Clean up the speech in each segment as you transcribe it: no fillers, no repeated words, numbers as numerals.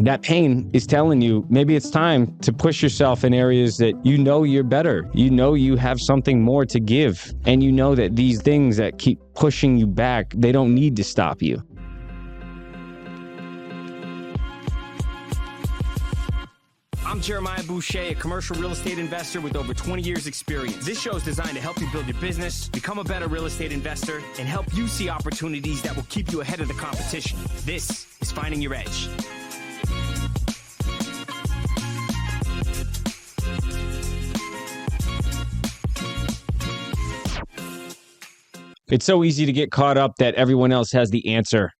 That pain is telling you maybe it's time to push yourself in areas that you know you're better. You know you have something more to give. And you know that these things that keep pushing you back, they don't need to stop you. I'm Jeremiah Boucher, a commercial real estate investor with over 20 years experience. This show is designed to help you build your business, become a better real estate investor, and help you see opportunities that will keep you ahead of the competition. This is Finding Your Edge. It's so easy to get caught up that everyone else has the answer.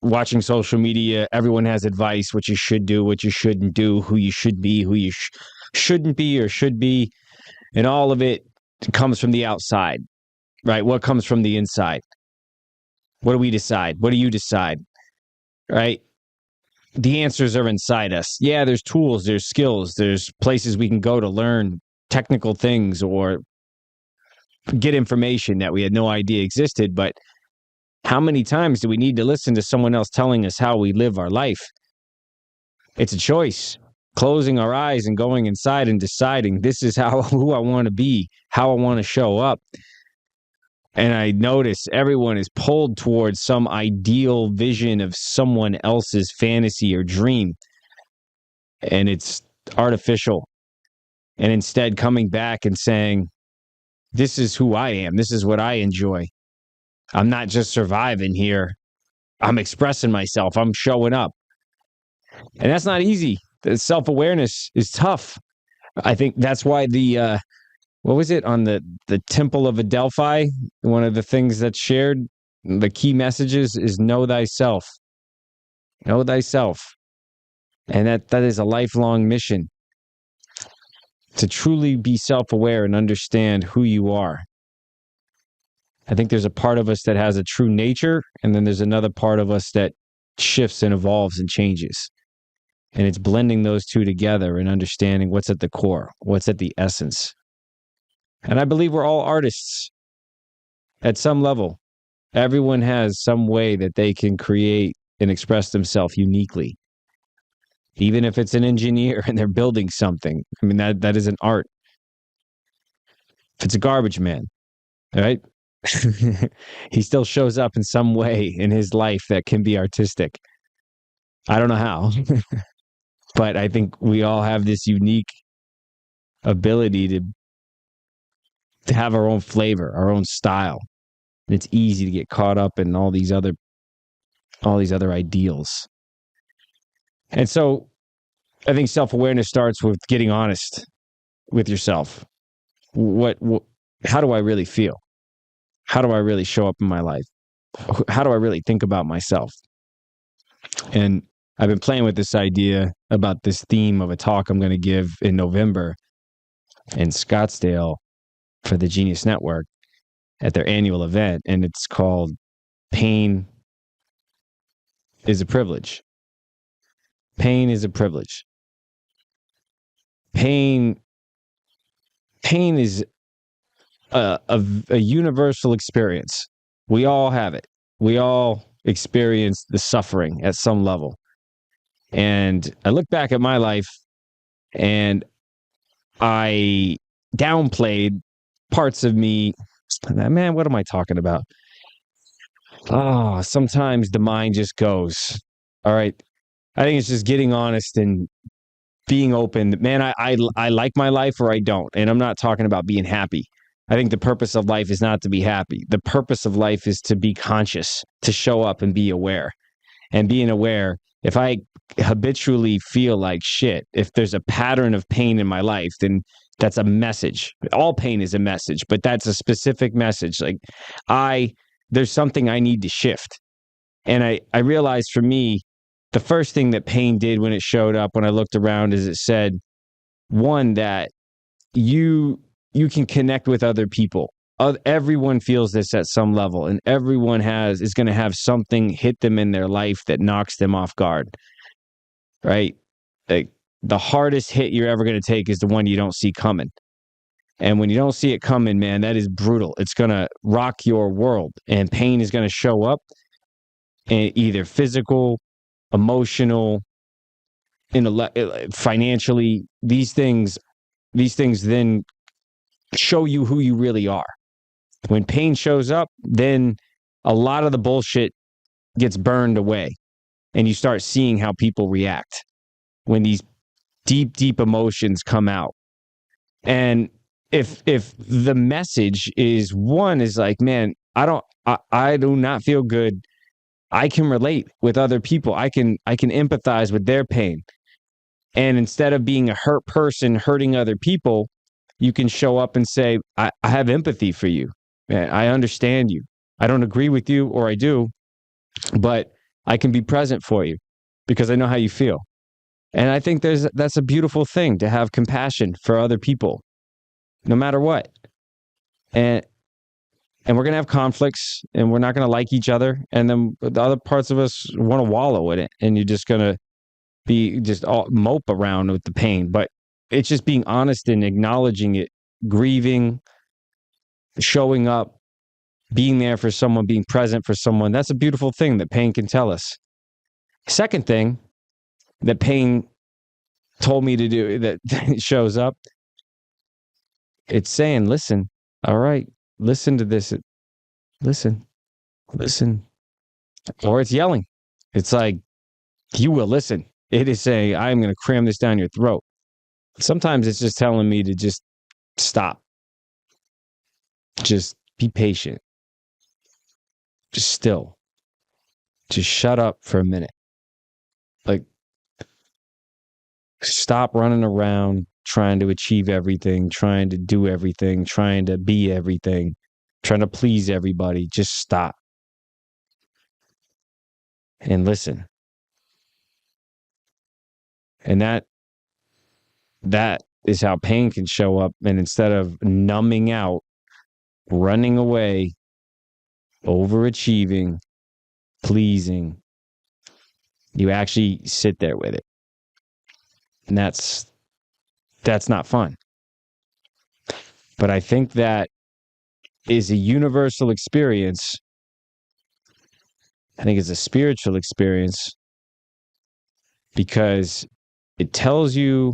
Watching social media, everyone has advice, what you should do, what you shouldn't do, who you should be, who you shouldn't be or should be. And all of it comes from the outside, right? What comes from the inside? What do we decide? What do you decide, right? The answers are inside us. Yeah, there's tools, there's skills, there's places we can go to learn technical things or get information that we had no idea existed, but how many times do we need to listen to someone else telling us how we live our life? It's a choice. Closing our eyes and going inside and deciding this is who I want to be, how I want to show up. And I notice everyone is pulled towards some ideal vision of someone else's fantasy or dream. And it's artificial. And instead coming back and saying, this is who I am. This is what I enjoy. I'm not just surviving here. I'm expressing myself. I'm showing up. And that's not easy. The self-awareness is tough. I think that's why what was it on the Temple of Adelphi? One of the things that's shared, the key messages is know thyself. Know thyself. And that is a lifelong mission. To truly be self-aware and understand who you are. I think there's a part of us that has a true nature, and then there's another part of us that shifts and evolves and changes. And it's blending those two together and understanding what's at the core, what's at the essence. And I believe we're all artists at some level. Everyone has some way that they can create and express themselves uniquely. Even if it's an engineer and they're building something. I mean, that is an art. If it's a garbage man, right? He still shows up in some way in his life that can be artistic. I don't know how, but I think we all have this unique ability to have our own flavor, our own style. And it's easy to get caught up in all these other ideals. And so I think self-awareness starts with getting honest with yourself. How do I really feel? How do I really show up in my life? How do I really think about myself? And I've been playing with this idea about this theme of a talk I'm going to give in November in Scottsdale for the Genius Network at their annual event. And it's called Pain is a Privilege. Pain is a privilege. Pain is a universal experience. We all have it. We all experience the suffering at some level. And I look back at my life and I downplayed parts of me. Man, what am I talking about? Sometimes the mind just goes. All right. I think it's just getting honest and being open. Man, I like my life or I don't. And I'm not talking about being happy. I think the purpose of life is not to be happy. The purpose of life is to be conscious, to show up and be aware. And being aware, if I habitually feel like shit, if there's a pattern of pain in my life, then that's a message. All pain is a message, but that's a specific message. Like there's something I need to shift. And I realized for me, the first thing that pain did when it showed up, when I looked around, is it said, one, that you can connect with other people. Everyone feels this at some level, and everyone is going to have something hit them in their life that knocks them off guard, right? Like the hardest hit you're ever going to take is the one you don't see coming. And when you don't see it coming, man, that is brutal. It's going to rock your world, and pain is going to show up in either physical, emotional, financially, these things then show you who you really are. When pain shows up, then a lot of the bullshit gets burned away, and you start seeing how people react when these deep emotions come out. And if the message is like, man, I do not feel good. I can relate with other people. I can empathize with their pain. And instead of being a hurt person hurting other people, you can show up and say, I have empathy for you. I understand you. I don't agree with you, or I do, but I can be present for you because I know how you feel. And I think that's a beautiful thing, to have compassion for other people, no matter what. And we're going to have conflicts, and we're not going to like each other. And then the other parts of us want to wallow in it, and you're just going to be just all mope around with the pain. But it's just being honest and acknowledging it, grieving, showing up, being there for someone, being present for someone. That's a beautiful thing that pain can tell us. Second thing that pain told me to do, that shows up, it's saying, listen, all right, listen to this. Listen. Or it's yelling. It's like, you will listen. It is saying, I'm going to cram this down your throat. Sometimes it's just telling me to just stop. Just be patient. Just still. Just shut up for a minute. Like, stop running around trying to achieve everything, trying to do everything, trying to be everything, trying to please everybody. Just stop and listen. And that is how pain can show up. And instead of numbing out, running away, overachieving, pleasing, you actually sit there with it. And that's not fun. But I think that is a universal experience. I think it's a spiritual experience, because it tells you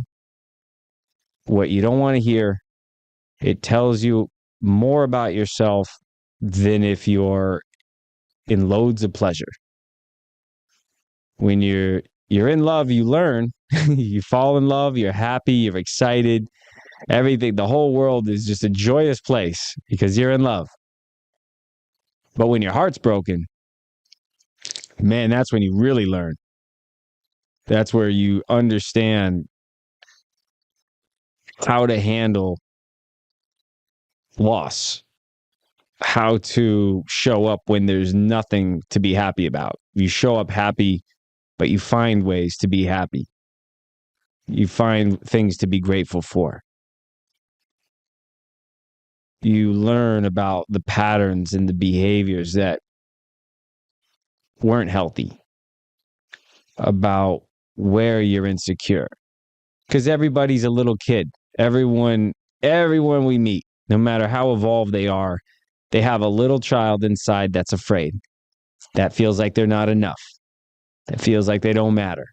what you don't want to hear. It tells you more about yourself than if you're in loads of pleasure. When you're in love, you learn. You fall in love, you're happy, you're excited. Everything, the whole world is just a joyous place because you're in love. But when your heart's broken, man, that's when you really learn. That's where you understand how to handle loss, how to show up when there's nothing to be happy about. You show up happy, but you find ways to be happy. You find things to be grateful for. You learn about the patterns and the behaviors that weren't healthy, about where you're insecure. Because everybody's a little kid. Everyone we meet, no matter how evolved they are, they have a little child inside that's afraid, that feels like they're not enough, that feels like they don't matter.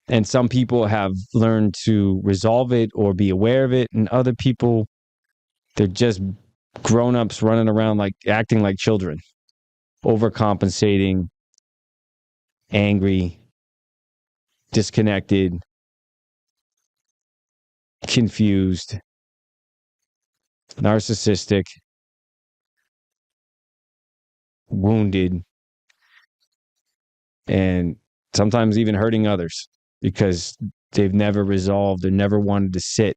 And some people have learned to resolve it or be aware of it, and other people, they're just grown-ups running around like acting like children, overcompensating, angry, disconnected, confused, narcissistic, wounded, and sometimes even hurting others because they've never resolved or never wanted to sit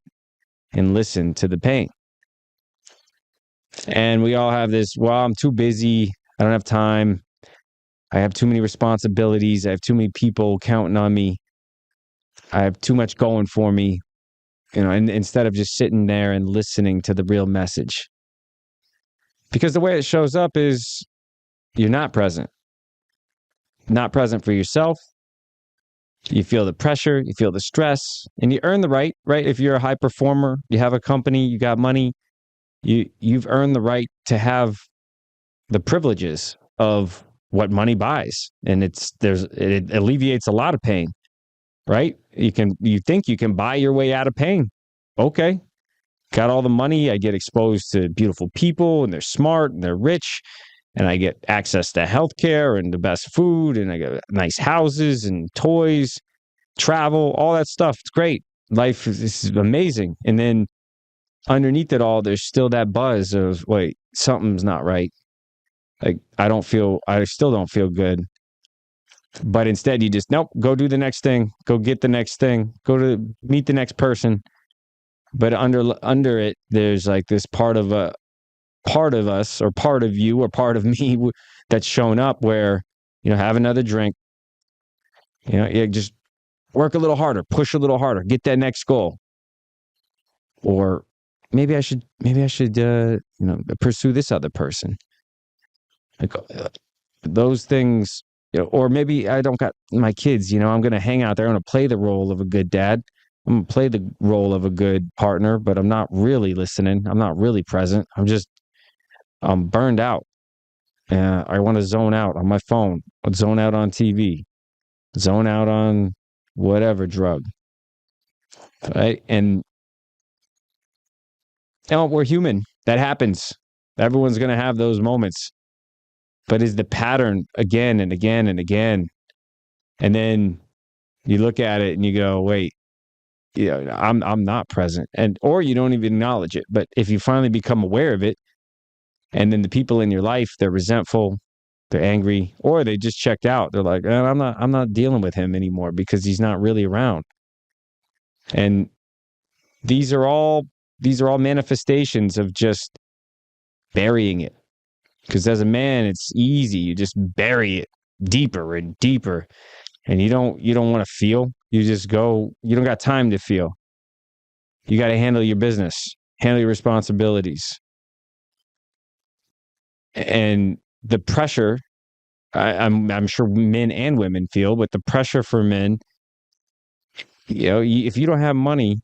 and listen to the pain. And we all have this, well, I'm too busy. I don't have time. I have too many responsibilities. I have too many people counting on me. I have too much going for me. And instead of just sitting there and listening to the real message. Because the way it shows up is you're not present. Not present for yourself. You feel the pressure, you feel the stress, and you earn the right? If you're a high performer, you have a company, you got money, you've earned the right to have the privileges of what money buys. And it alleviates a lot of pain. right? You think you can buy your way out of pain. Okay. Got all the money. I get exposed to beautiful people and they're smart and they're rich. And I get access to healthcare and the best food. And I get nice houses and toys, travel, all that stuff. It's great. Life is amazing. And then underneath it all, there's still that buzz of, wait, something's not right. Like, I still don't feel good. But instead, you just, nope, go do the next thing, go get the next thing, go to meet the next person. But under it, there's like this part of us or part of you or part of me that's shown up where, have another drink, just work a little harder, push a little harder, get that next goal. Or maybe I should, pursue this other person. Like those things, or maybe I don't got my kids, I'm going to hang out there. I'm going to play the role of a good dad. I'm going to play the role of a good partner, but I'm not really listening. I'm not really present. I'm burned out. I want to zone out on my phone, zone out on TV, zone out on whatever drug. Right. And we're human. That happens. Everyone's going to have those moments. But is the pattern again and again and again. And then you look at it and you go, wait, I'm not present. Or you don't even acknowledge it. But if you finally become aware of it, and then the people in your life, they're resentful, they're angry, or they just checked out. They're like, I'm not dealing with him anymore because he's not really around. And these are all manifestations of just burying it. Because as a man, it's easy. You just bury it deeper and deeper. And you don't want to feel. You just go, you don't got time to feel. You got to handle your business, handle your responsibilities. And the pressure, I'm sure men and women feel, but the pressure for men, if you don't have money,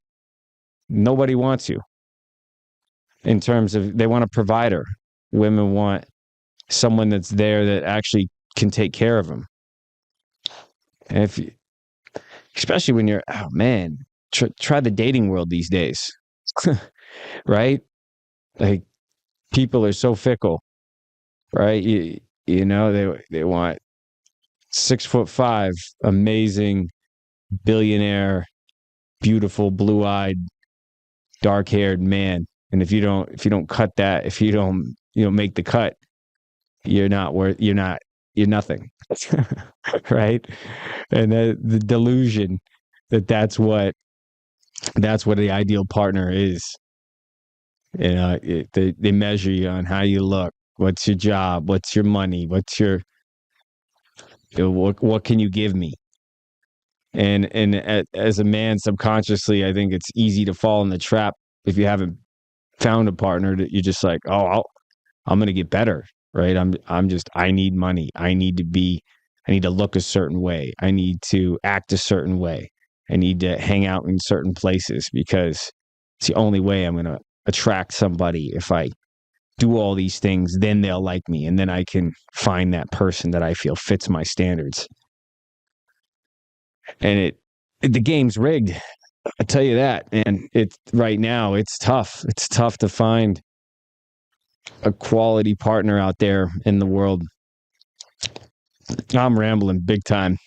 nobody wants you. In terms of, they want a provider. Women want someone that's there that actually can take care of them. And especially when you're, try the dating world these days, right? Like, people are so fickle, right? They want 6'5", amazing, billionaire, beautiful, blue-eyed, dark-haired man. And if you don't cut that, if you don't make the cut, you're nothing. Right? And the delusion that's what the ideal partner is. They measure you on how you look, what's your job, what's your money, what's your what can you give me? And as a man, subconsciously, I think it's easy to fall in the trap if you haven't found a partner that you're just like, I'm going to get better, right? I need money. I need to look a certain way. I need to act a certain way. I need to hang out in certain places because it's the only way I'm going to attract somebody. If I do all these things, then they'll like me. And then I can find that person that I feel fits my standards. And the game's rigged. I tell you that. And right now it's tough. It's tough to find a quality partner out there in the world. I'm rambling big time,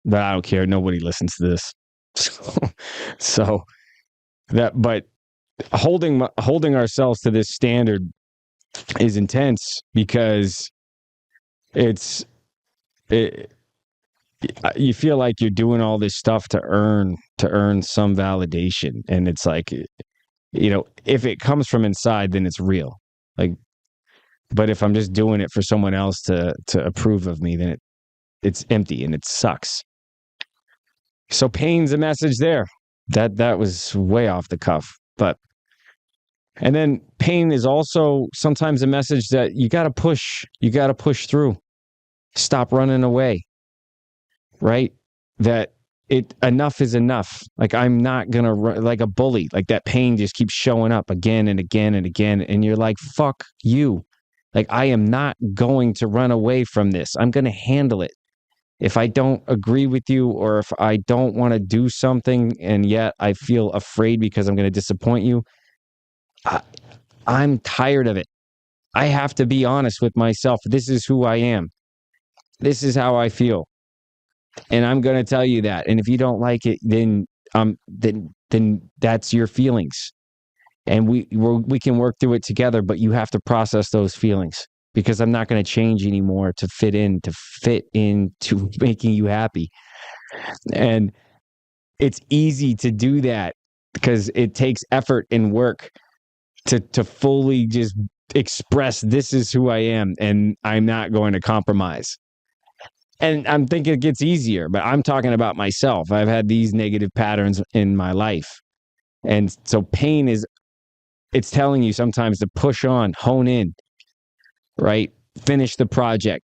but I don't care. Nobody listens to this. But holding ourselves to this standard is intense because you feel like you're doing all this stuff to earn some validation. And it's like, if it comes from inside, then it's real. Like, but if I'm just doing it for someone else to approve of me, then it's empty and it sucks. So pain's a message there. That was way off the cuff. And then pain is also sometimes a message that you got to push through. Stop running away. Right? That enough is enough. Like, I'm not going to run like a bully. Like, that pain just keeps showing up again and again and again. And you're like, fuck you. Like, I am not going to run away from this. I'm going to handle it. if I don't agree with you, or if I don't want to do something and yet I feel afraid because I'm going to disappoint you, I'm tired of it. I have to be honest with myself. This is who I am. This is how I feel. And I'm going to tell you that. And if you don't like it, then that's your feelings. And we can work through it together, but you have to process those feelings, because I'm not going to change anymore to fit into making you happy. And it's easy to do that because it takes effort and work to fully just express, this is who I am and I'm not going to compromise. And I'm thinking it gets easier, but I'm talking about myself. I've had these negative patterns in my life. And so pain it's telling you sometimes to push on, hone in, right? Finish the project.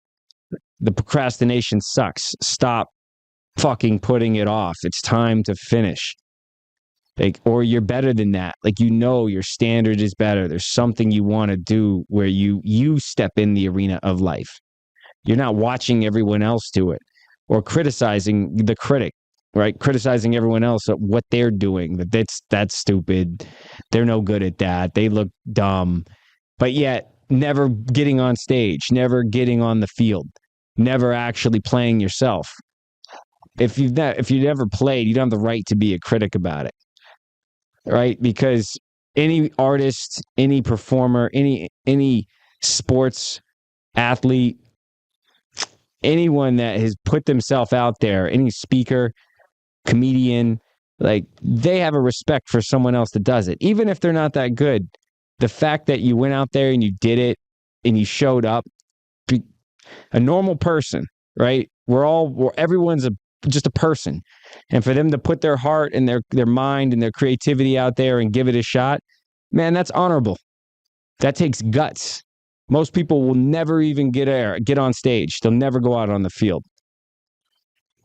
The procrastination sucks. Stop fucking putting it off. It's time to finish. Like, or you're better than that. Like, your standard is better. There's something you want to do where you step in the arena of life. You're not watching everyone else do it or criticizing the critic, right? Criticizing everyone else at what they're doing. That's stupid. They're no good at that. They look dumb. But yet never getting on stage, never getting on the field, never actually playing yourself. If you never played, you don't have the right to be a critic about it, right? Because any artist, any performer, any sports athlete, anyone that has put themselves out there, any speaker, comedian, like, they have a respect for someone else that does it. Even if they're not that good, the fact that you went out there and you did it and you showed up, a normal person, right? Everyone's just a person. And for them to put their heart and their mind and their creativity out there and give it a shot, man, that's honorable. That takes guts. Most people will never even get on stage. They'll never go out on the field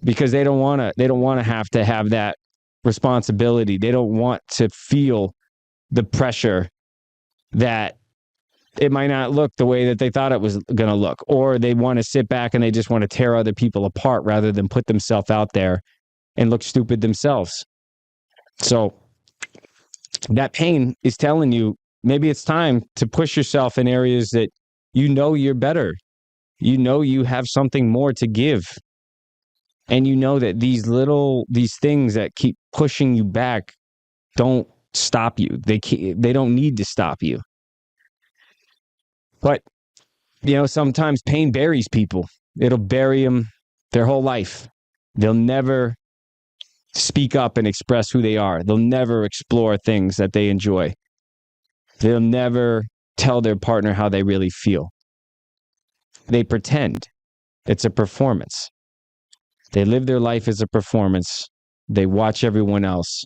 because they don't want to have that responsibility. They don't want to feel the pressure that it might not look the way that they thought it was going to look, or they want to sit back and they just want to tear other people apart rather than put themselves out there and look stupid themselves. So that pain is telling you, maybe it's time to push yourself in areas that you're better. You have something more to give. And that these things that keep pushing you back don't stop you. They don't need to stop you. But, sometimes pain buries people. It'll bury them their whole life. They'll never speak up and express who they are. They'll never explore things that they enjoy. They'll never tell their partner how they really feel. They pretend. It's a performance. They live their life as a performance. They watch everyone else.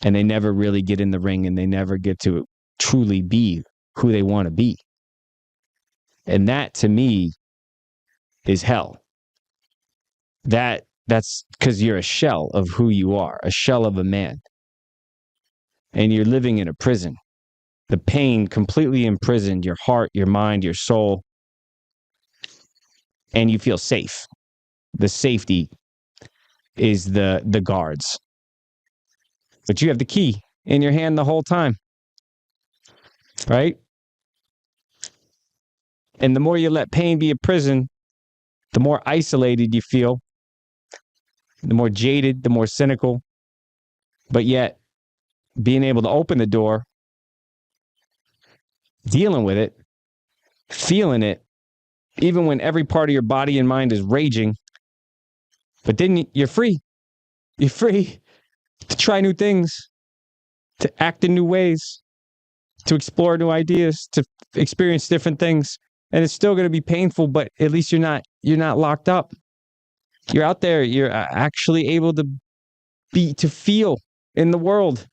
And they never really get in the ring, and they never get to truly be who they want to be. And that, to me, is hell. That's because you're a shell of who you are, a shell of a man. And you're living in a prison. The pain completely imprisoned your heart, your mind, your soul. And you feel safe. The safety is the guards. But you have the key in your hand the whole time. Right? And the more you let pain be a prison, the more isolated you feel, the more jaded, the more cynical. But yet, being able to open the door, dealing with it, feeling it, even when every part of your body and mind is raging, but then you're free. You're free to try new things, to act in new ways, to explore new ideas, to experience different things. And it's still going to be painful, but at least you're not locked up. You're out there. You're actually able to feel in the world.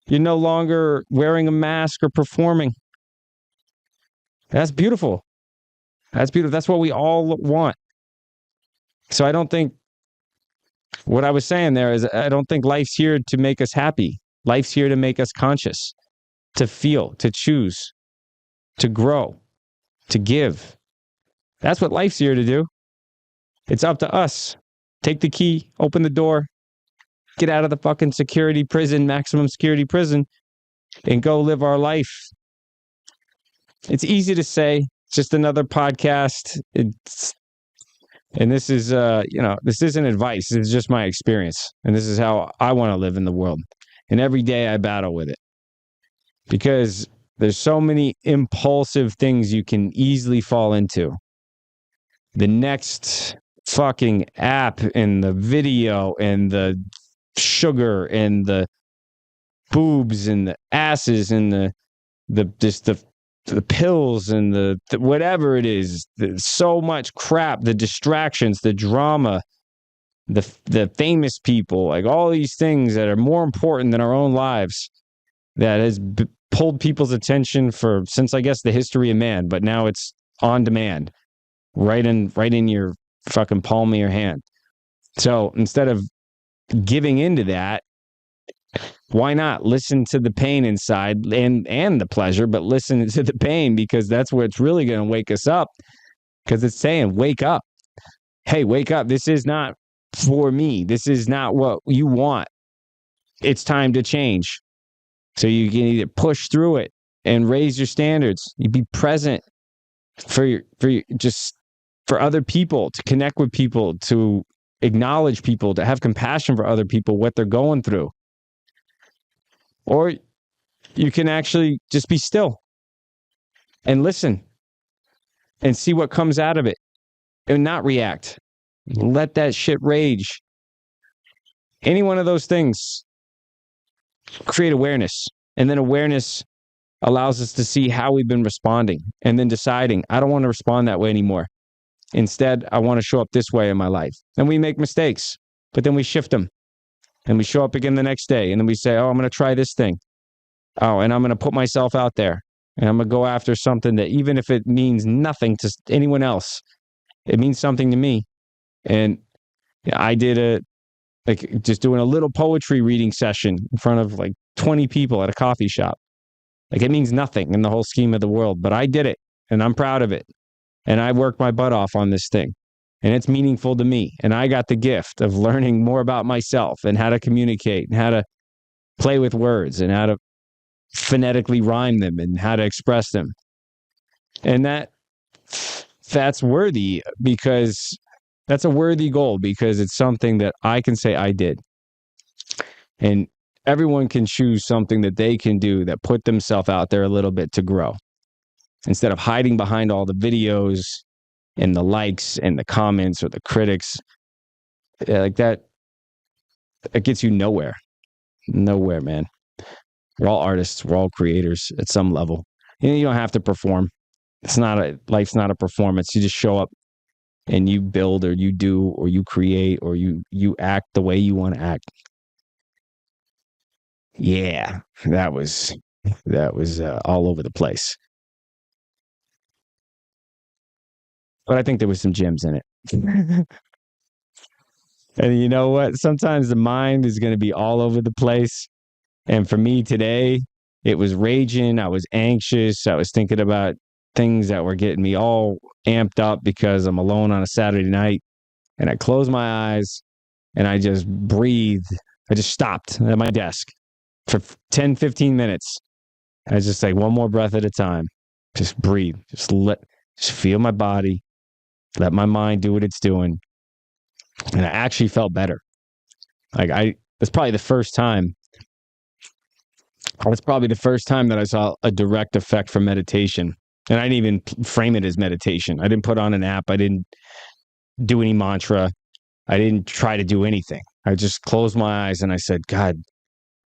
You're no longer wearing a mask or performing. That's beautiful. That's beautiful. That's what we all want. So I don't think what I was saying there is, I don't think life's here to make us happy. Life's here to make us conscious, to feel, to choose, to grow, to give. That's what life's here to do. It's up to us. Take the key, open the door, get out of the fucking security prison, maximum security prison, and go live our life. It's easy to say, just another podcast. And this is, this isn't advice. This is just my experience. And this is how I want to live in the world. And every day I battle with it because there's so many impulsive things you can easily fall into. The next fucking app and the video and the sugar and the boobs and the asses and the pills and the whatever it is, so much crap, the distractions, the drama, the famous people, like all these things that are more important than our own lives, that has pulled people's attention since I guess the history of man, but now it's on demand, right in your fucking palm of your hand. So instead of giving into that, why not listen to the pain inside and the pleasure, but listen to the pain, because that's what's really going to wake us up, because it's saying, wake up. Hey, wake up. This is not for me. This is not what you want. It's time to change. So you can either push through it and raise your standards. You be present for other people, to connect with people, to acknowledge people, to have compassion for other people, what they're going through. Or you can actually just be still and listen and see what comes out of it and not react. Let that shit rage. Any one of those things create awareness. And then awareness allows us to see how we've been responding and then deciding, I don't want to respond that way anymore. Instead, I want to show up this way in my life. And we make mistakes, but then we shift them. And we show up again the next day. And then we say, oh, I'm going to try this thing. Oh, and I'm going to put myself out there. And I'm going to go after something that, even if it means nothing to anyone else, it means something to me. And I did just doing a little poetry reading session in front of like 20 people at a coffee shop. Like, it means nothing in the whole scheme of the world, but I did it and I'm proud of it. And I worked my butt off on this thing. And it's meaningful to me. And I got the gift of learning more about myself and how to communicate and how to play with words and how to phonetically rhyme them and how to express them. And that's worthy, because that's a worthy goal, because it's something that I can say I did. And everyone can choose something that they can do that put themselves out there a little bit to grow, instead of hiding behind all the videos and the likes and the comments or the critics. Like that, it gets you nowhere. Nowhere, man. We're all artists. We're all creators at some level. You don't have to perform. Life's not a performance. You just show up and you build, or you do, or you create, or you act the way you want to act. Yeah, that was all over the place. But I think there was some gems in it. And you know what? Sometimes the mind is going to be all over the place. And for me today, it was raging. I was anxious. I was thinking about things that were getting me all amped up because I'm alone on a Saturday night. And I closed my eyes and I just breathed. I just stopped at my desk for 10, 15 minutes. I was just like, one more breath at a time. Just breathe. Just feel my body. Let my mind do what it's doing. And I actually felt better. That's probably the first time that I saw a direct effect from meditation. And I didn't even frame it as meditation. I didn't put on an app. I didn't do any mantra. I didn't try to do anything. I just closed my eyes and I said, God,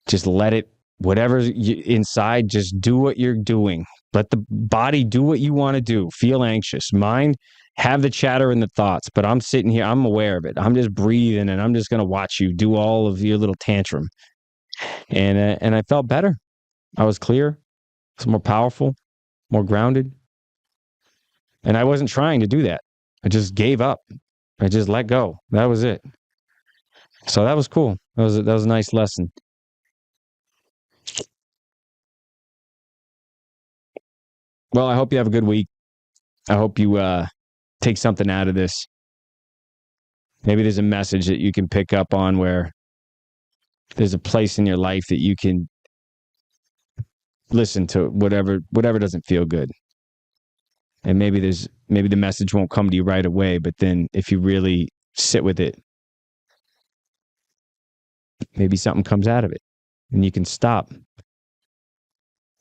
just let it, whatever's inside, just do what you're doing. Let the body do what you want to do. Feel anxious. Mind, have the chatter and the thoughts. But I'm sitting here, I'm aware of it. I'm just breathing and I'm just going to watch you do all of your little tantrum. And I felt better. I was clear. I was more powerful, more grounded. And I wasn't trying to do that. I just gave up. I just let go. That was it. So that was cool. That was a nice lesson. Well, I hope you have a good week. I hope you take something out of this. Maybe there's a message that you can pick up on where there's a place in your life that you can listen to whatever doesn't feel good. And maybe the message won't come to you right away, but then if you really sit with it, maybe something comes out of it and you can stop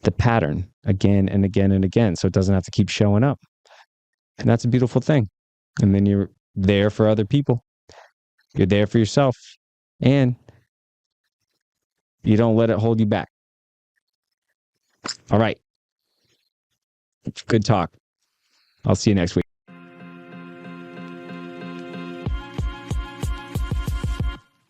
the pattern again and again and again. So it doesn't have to keep showing up. And that's a beautiful thing. And then you're there for other people. You're there for yourself. And you don't let it hold you back. All right. Good talk. I'll see you next week.